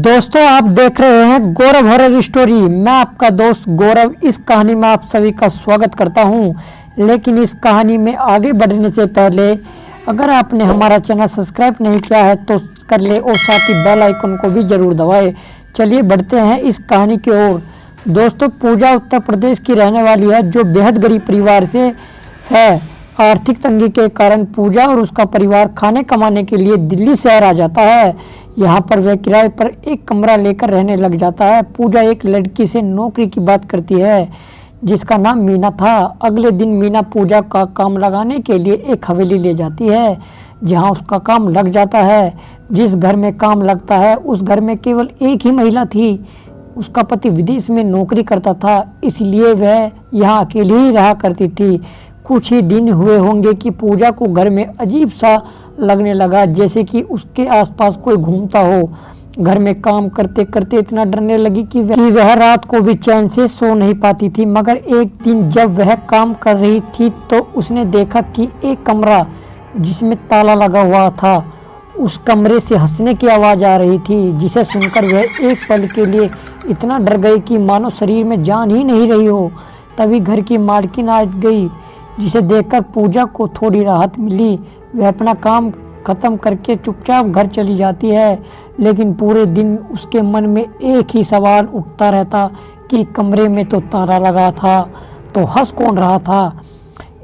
दोस्तों आप देख रहे हैं गौरव हॉरर स्टोरी। मैं आपका दोस्त गौरव इस कहानी में आप सभी का स्वागत करता हूं। लेकिन इस कहानी में आगे बढ़ने से पहले अगर आपने हमारा चैनल सब्सक्राइब नहीं किया है तो कर ले और साथ ही बेल आइकन को भी जरूर दबाएं। चलिए बढ़ते हैं इस कहानी की ओर। दोस्तों पूजा उत्तर प्रदेश की रहने वाली है जो बेहद गरीब परिवार से है। आर्थिक तंगी के कारण पूजा और उसका परिवार खाने कमाने के लिए दिल्ली शहर आ जाता है। यहाँ पर वह किराए पर एक कमरा लेकर रहने लग जाता है। पूजा एक लड़की से नौकरी की बात करती है जिसका नाम मीना था। अगले दिन मीना पूजा का काम लगाने के लिए एक हवेली ले जाती है जहाँ उसका काम लग जाता है। जिस घर में काम लगता है उस घर में केवल एक ही महिला थी। उसका पति विदेश में नौकरी करता था, इसलिए वह यहाँ अकेली ही रहा करती थी। कुछ ही दिन हुए होंगे कि पूजा को घर में अजीब सा लगने लगा, जैसे कि उसके आसपास कोई घूमता हो। घर में काम करते करते इतना डरने लगी कि वह रात को भी चैन से सो नहीं पाती थी। मगर एक दिन जब वह काम कर रही थी तो उसने देखा कि एक कमरा जिसमें ताला लगा हुआ था, उस कमरे से हंसने की आवाज़ आ रही थी, जिसे सुनकर वह एक पल के लिए इतना डर गई कि मानो शरीर में जान ही नहीं रही हो। तभी घर की मालकिन आ गई, जिसे देखकर पूजा को थोड़ी राहत मिली। वह अपना काम खत्म करके चुपचाप घर चली जाती है, लेकिन पूरे दिन उसके मन में एक ही सवाल उठता रहता कि कमरे में तो ताला लगा था, तो हंस कौन रहा था।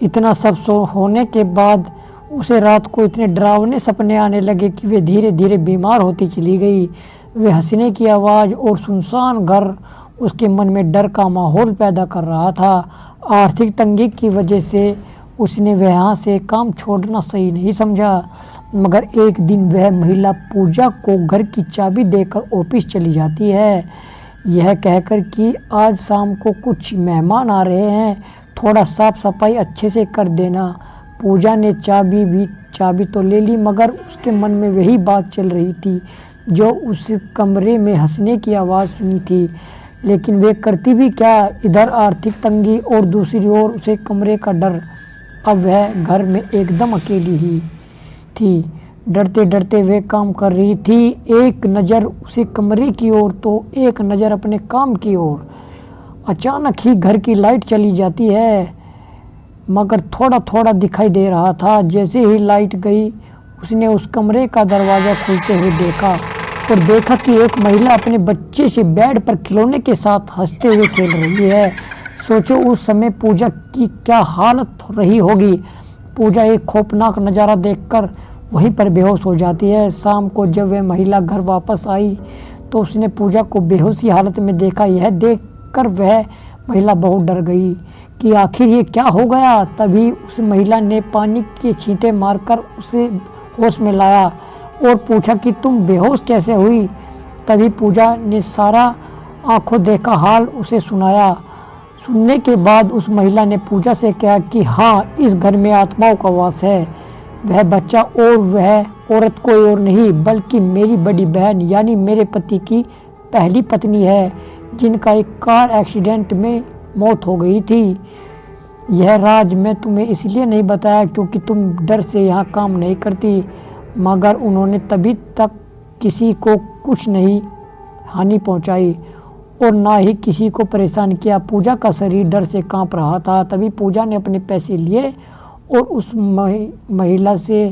इतना सब होने के बाद उसे रात को इतने डरावने सपने आने लगे कि वे धीरे धीरे बीमार होती चली गई। वे हंसने की आवाज़ और सुनसान घर उसके मन में डर का माहौल पैदा कर रहा था। आर्थिक तंगी की वजह से उसने वहाँ से काम छोड़ना सही नहीं समझा। मगर एक दिन वह महिला पूजा को घर की चाबी देकर ऑफिस चली जाती है, यह कहकर कि आज शाम को कुछ मेहमान आ रहे हैं, थोड़ा साफ सफाई अच्छे से कर देना। पूजा ने चाबी तो ले ली, मगर उसके मन में वही बात चल रही थी जो उस कमरे में हंसने की आवाज़ सुनी थी। लेकिन वे करती भी क्या, इधर आर्थिक तंगी और दूसरी ओर उसे कमरे का डर। अब वह घर में एकदम अकेली ही थी। डरते डरते वे काम कर रही थी, एक नज़र उसे कमरे की ओर तो एक नज़र अपने काम की ओर। अचानक ही घर की लाइट चली जाती है, मगर थोड़ा थोड़ा दिखाई दे रहा था। जैसे ही लाइट गई उसने उस कमरे का दरवाज़ा खुलते हुए देखा कि एक महिला अपने बच्चे से बेड पर खिलौने के साथ हंसते हुए खेल रही है। सोचो उस समय पूजा की क्या हालत रही होगी। पूजा एक खौफनाक नज़ारा देखकर वहीं पर बेहोश हो जाती है। शाम को जब वह महिला घर वापस आई तो उसने पूजा को बेहोशी हालत में देखा। यह देखकर वह महिला बहुत डर गई कि आखिर ये क्या हो गया। तभी उस महिला ने पानी के छींटे मारकर उसे होश में लाया और पूछा कि तुम बेहोश कैसे हुई। तभी पूजा ने सारा आंखों देखा हाल उसे सुनाया। सुनने के बाद उस महिला ने पूजा से कहा कि हाँ, इस घर में आत्माओं का वास है। वह बच्चा और वह औरत कोई और नहीं बल्कि मेरी बड़ी बहन यानी मेरे पति की पहली पत्नी है, जिनका एक कार एक्सीडेंट में मौत हो गई थी। यह राज मैं तुम्हें इसलिए नहीं बताया क्योंकि तुम डर से यहाँ काम नहीं करती, मगर उन्होंने तभी तक किसी को कुछ नहीं हानि पहुँचाई और ना ही किसी को परेशान किया। पूजा का शरीर डर से कांप रहा था। तभी पूजा ने अपने पैसे लिए और उस महिला से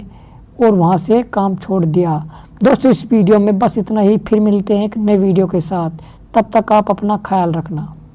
और वहाँ से काम छोड़ दिया। दोस्तों इस वीडियो में बस इतना ही, फिर मिलते हैं एक नए वीडियो के साथ। तब तक आप अपना ख्याल रखना।